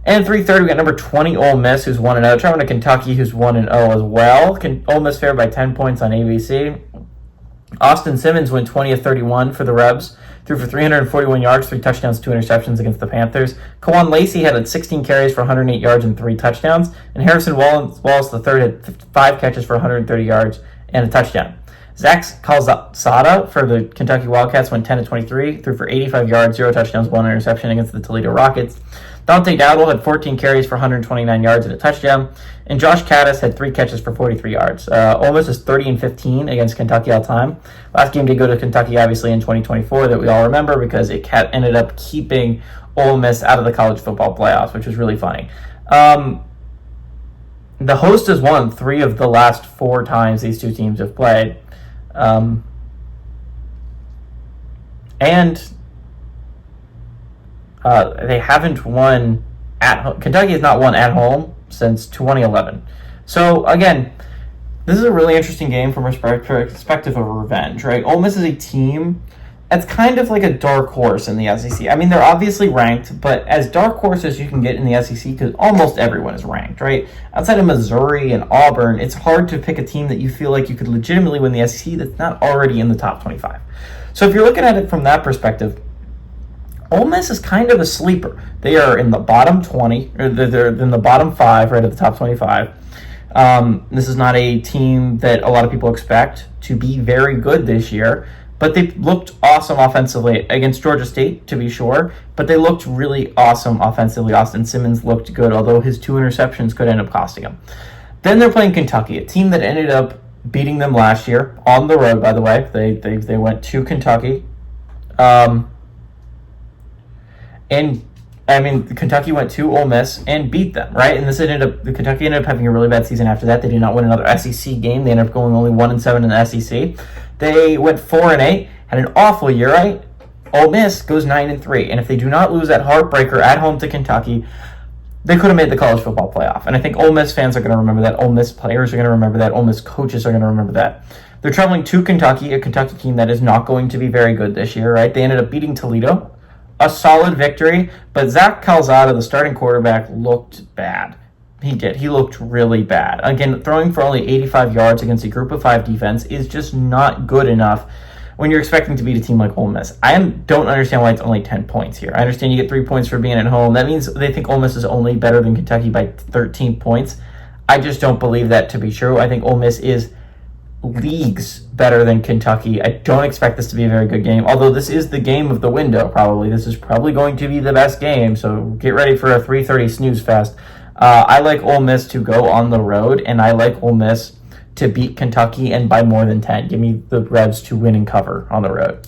And 3:30, we got number 20 Ole Miss, who's 1-0. Traveling to Kentucky, who's 1-0 as well. Ole Miss favored by 10 points on ABC. Austin Simmons went 20 of 31 for the Rebs. Threw for 341 yards, 3 touchdowns, 2 interceptions against the Panthers. Kawan Lacey had 16 carries for 108 yards and 3 touchdowns. And Harrison Wallace III had 5 catches for 130 yards and a touchdown. Zach Calzada for the Kentucky Wildcats went 10 of 23, threw for 85 yards, 0 touchdowns, 1 interception against the Toledo Rockets. Dante Dowdle had 14 carries for 129 yards and a touchdown. And Josh Caddis had 3 catches for 43 yards. Ole Miss is 30-15 against Kentucky all time. Last game did go to Kentucky, obviously, in 2024 that we all remember because it ended up keeping Ole Miss out of the college football playoffs, which was really funny. The host has won 3 of the last 4 times these two teams have played. They haven't won at home. Kentucky has not won at home since 2011. So, again, this is a really interesting game from a perspective of revenge, right? Ole Miss is a team that's kind of like a dark horse in the SEC. I mean, they're obviously ranked, but as dark horse as you can get in the SEC, because almost everyone is ranked, right? Outside of Missouri and Auburn, it's hard to pick a team that you feel like you could legitimately win the SEC that's not already in the top 25. So if you're looking at it from that perspective, Ole Miss is kind of a sleeper. They are in the bottom 20, or they're in the bottom 5, right at the top 25. This is not a team that a lot of people expect to be very good this year, but they looked awesome offensively against Georgia State, to be sure, but they looked really awesome offensively. Austin Simmons looked good, although his 2 interceptions could end up costing him. Then they're playing Kentucky, a team that ended up beating them last year, on the road, by the way. They went to Kentucky. And I mean, Kentucky went to Ole Miss and beat them, right? And Kentucky ended up having a really bad season after that. They did not win another SEC game. They ended up going only 1-7 in the SEC. They went 4-8, had an awful year, right? Ole Miss goes 9-3, and if they do not lose that heartbreaker at home to Kentucky, they could have made the college football playoff. And I think Ole Miss fans are going to remember that. Ole Miss players are going to remember that. Ole Miss coaches are going to remember that. They're traveling to Kentucky, a Kentucky team that is not going to be very good this year, right? They ended up beating Toledo. A solid victory, but Zach Calzada, the starting quarterback, looked bad. He did. He looked really bad. Again, throwing for only 85 yards against a group of 5 defense is just not good enough when you're expecting to beat a team like Ole Miss. I don't understand why it's only 10 points here. I understand you get 3 points for being at home. That means they think Ole Miss is only better than Kentucky by 13 points. I just don't believe that to be true. I think Ole Miss is leagues better than Kentucky. I don't expect this to be a very good game, although this is the game of the window, probably. This is probably going to be the best game, so get ready for a 3:30 snooze fest. I like Ole Miss to go on the road, and I like Ole Miss to beat Kentucky and by more than 10. Give me the Rebs to win and cover on the road.